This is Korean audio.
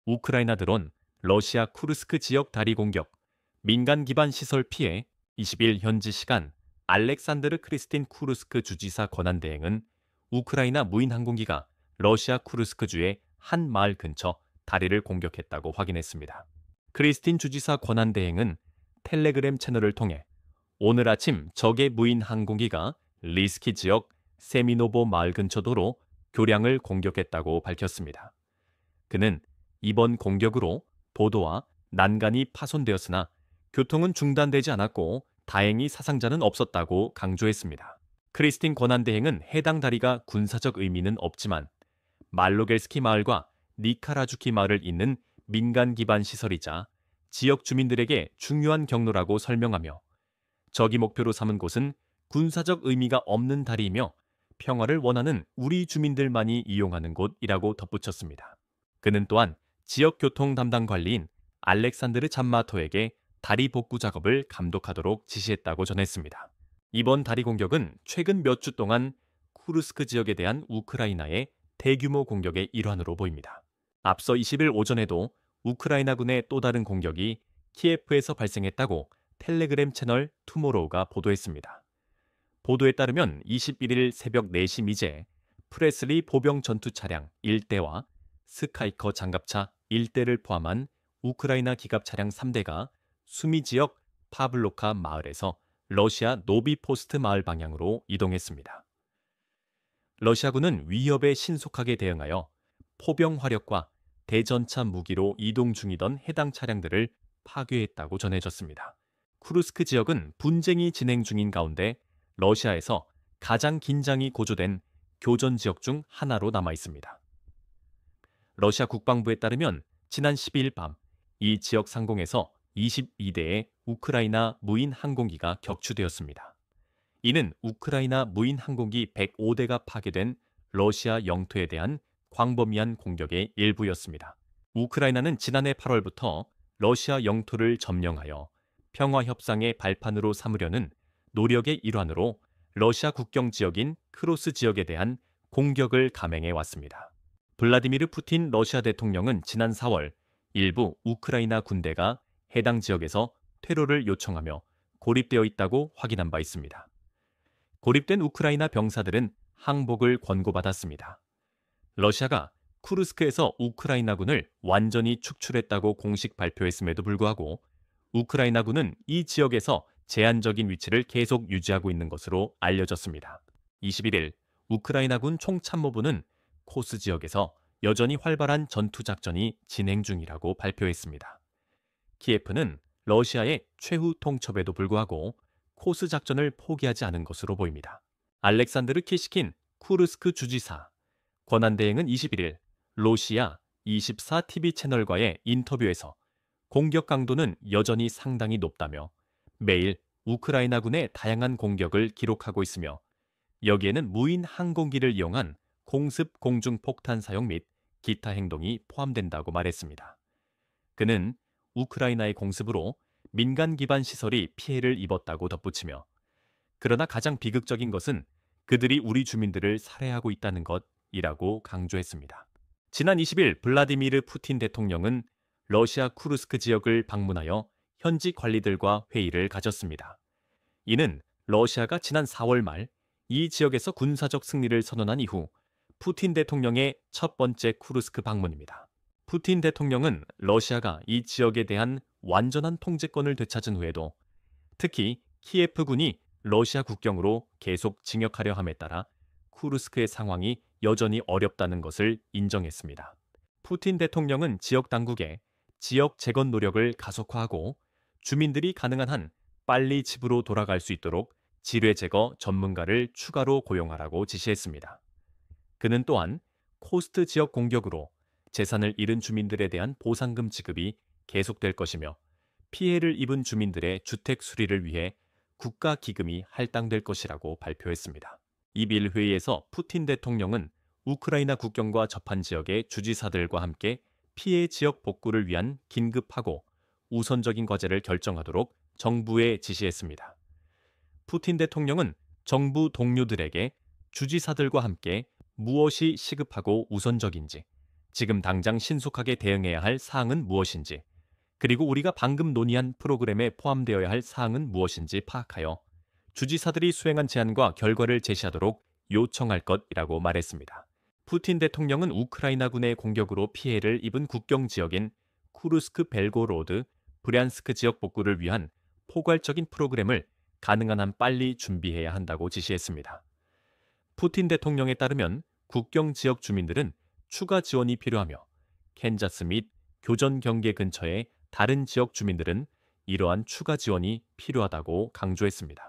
우크라이나 드론, 러시아 쿠르스크 지역 다리 공격, 민간 기반 시설 피해. 20일 현지 시간 알렉산드르 크리스틴 쿠르스크 주지사 권한대행은 우크라이나 무인 항공기가 러시아 쿠르스크주의 한 마을 근처 다리를 공격했다고 확인했습니다. 크리스틴 주지사 권한대행은 텔레그램 채널을 통해 오늘 아침 적의 무인 항공기가 리스키 지역 세미노보 마을 근처 도로 교량을 공격했다고 밝혔습니다. 그는 이번 공격으로 도로와 난간이 파손되었으나 교통은 중단되지 않았고 다행히 사상자는 없었다고 강조했습니다. 크리스틴 권한대행은 해당 다리가 군사적 의미는 없지만 말로겔스키 마을과 니카라주키 마을을 잇는 민간 기반 시설이자 지역 주민들에게 중요한 경로라고 설명하며 적이 목표로 삼은 곳은 군사적 의미가 없는 다리이며 평화를 원하는 우리 주민들만이 이용하는 곳이라고 덧붙였습니다. 그는 또한 지역 교통 담당 관리인 알렉산드르 잠마토에게 다리 복구 작업을 감독하도록 지시했다고 전했습니다. 이번 다리 공격은 최근 몇 주 동안 쿠르스크 지역에 대한 우크라이나의 대규모 공격의 일환으로 보입니다. 앞서 20일 오전에도 우크라이나군의 또 다른 공격이 키예프에서 발생했다고 텔레그램 채널 투모로우가 보도했습니다. 보도에 따르면 21일 새벽 4시 미제 프레슬리 보병 전투 차량 1대와 스카이커 장갑차 1대를 포함한 우크라이나 기갑 차량 3대가 수미 지역 파블로카 마을에서 러시아 노비포스트 마을 방향으로 이동했습니다. 러시아군은 위협에 신속하게 대응하여 포병 화력과 대전차 무기로 이동 중이던 해당 차량들을 파괴했다고 전해졌습니다. 쿠르스크 지역은 분쟁이 진행 중인 가운데 러시아에서 가장 긴장이 고조된 교전 지역 중 하나로 남아 있습니다. 러시아 국방부에 따르면 지난 12일 밤 이 지역 상공에서 22대의 우크라이나 무인 항공기가 격추되었습니다. 이는 우크라이나 무인 항공기 105대가 파괴된 러시아 영토에 대한 광범위한 공격의 일부였습니다. 우크라이나는 지난해 8월부터 러시아 영토를 점령하여 평화협상의 발판으로 삼으려는 노력의 일환으로 러시아 국경 지역인 크로스 지역에 대한 공격을 감행해 왔습니다. 블라디미르 푸틴 러시아 대통령은 지난 4월 일부 우크라이나 군대가 해당 지역에서 퇴로를 요청하며 고립되어 있다고 확인한 바 있습니다. 고립된 우크라이나 병사들은 항복을 권고받았습니다. 러시아가 쿠르스크에서 우크라이나군을 완전히 축출했다고 공식 발표했음에도 불구하고 우크라이나군은 이 지역에서 제한적인 위치를 계속 유지하고 있는 것으로 알려졌습니다. 21일 우크라이나군 총참모부는 코스 지역에서 여전히 활발한 전투작전이 진행 중이라고 발표했습니다. 키예프는 러시아의 최후 통첩에도 불구하고 코스 작전을 포기하지 않은 것으로 보입니다. 알렉산드르 키시킨 쿠르스크 주지사 권한대행은 21일 러시아 24TV 채널과의 인터뷰에서 공격 강도는 여전히 상당히 높다며 매일 우크라이나군의 다양한 공격을 기록하고 있으며 여기에는 무인 항공기를 이용한 공습 공중폭탄 사용 및 기타 행동이 포함된다고 말했습니다. 그는 우크라이나의 공습으로 민간 기반 시설이 피해를 입었다고 덧붙이며 그러나 가장 비극적인 것은 그들이 우리 주민들을 살해하고 있다는 것이라고 강조했습니다. 지난 20일 블라디미르 푸틴 대통령은 러시아 쿠르스크 지역을 방문하여 현지 관리들과 회의를 가졌습니다. 이는 러시아가 지난 4월 말 이 지역에서 군사적 승리를 선언한 이후 푸틴 대통령의 첫 번째 쿠르스크 방문입니다. 푸틴 대통령은 러시아가 이 지역에 대한 완전한 통제권을 되찾은 후에도 특히 키예프군이 러시아 국경으로 계속 진격하려 함에 따라 쿠르스크의 상황이 여전히 어렵다는 것을 인정했습니다. 푸틴 대통령은 지역 당국에 지역 재건 노력을 가속화하고 주민들이 가능한 한 빨리 집으로 돌아갈 수 있도록 지뢰 제거 전문가를 추가로 고용하라고 지시했습니다. 그는 또한 코스트 지역 공격으로 재산을 잃은 주민들에 대한 보상금 지급이 계속될 것이며 피해를 입은 주민들의 주택 수리를 위해 국가 기금이 할당될 것이라고 발표했습니다. 이일 회의에서 푸틴 대통령은 우크라이나 국경과 접한 지역의 주지사들과 함께 피해 지역 복구를 위한 긴급하고 우선적인 과제를 결정하도록 정부에 지시했습니다. 푸틴 대통령은 정부 동료들에게 주지사들과 함께 무엇이 시급하고 우선적인지 지금 당장 신속하게 대응해야 할 사항은 무엇인지, 그리고 우리가 방금 논의한 프로그램에 포함되어야 할 사항은 무엇인지 파악하여 주지사들이 수행한 제안과 결과를 제시하도록 요청할 것이라고 말했습니다. 푸틴 대통령은 우크라이나군의 공격으로 피해를 입은 국경 지역인 쿠르스크 벨고로드, 브랴스크 지역 복구를 위한 포괄적인 프로그램을 가능한 한 빨리 준비해야 한다고 지시했습니다. 푸틴 대통령에 따르면 국경 지역 주민들은 추가 지원이 필요하며 캔자스 및 교전 경계 근처의 다른 지역 주민들은 이러한 추가 지원이 필요하다고 강조했습니다.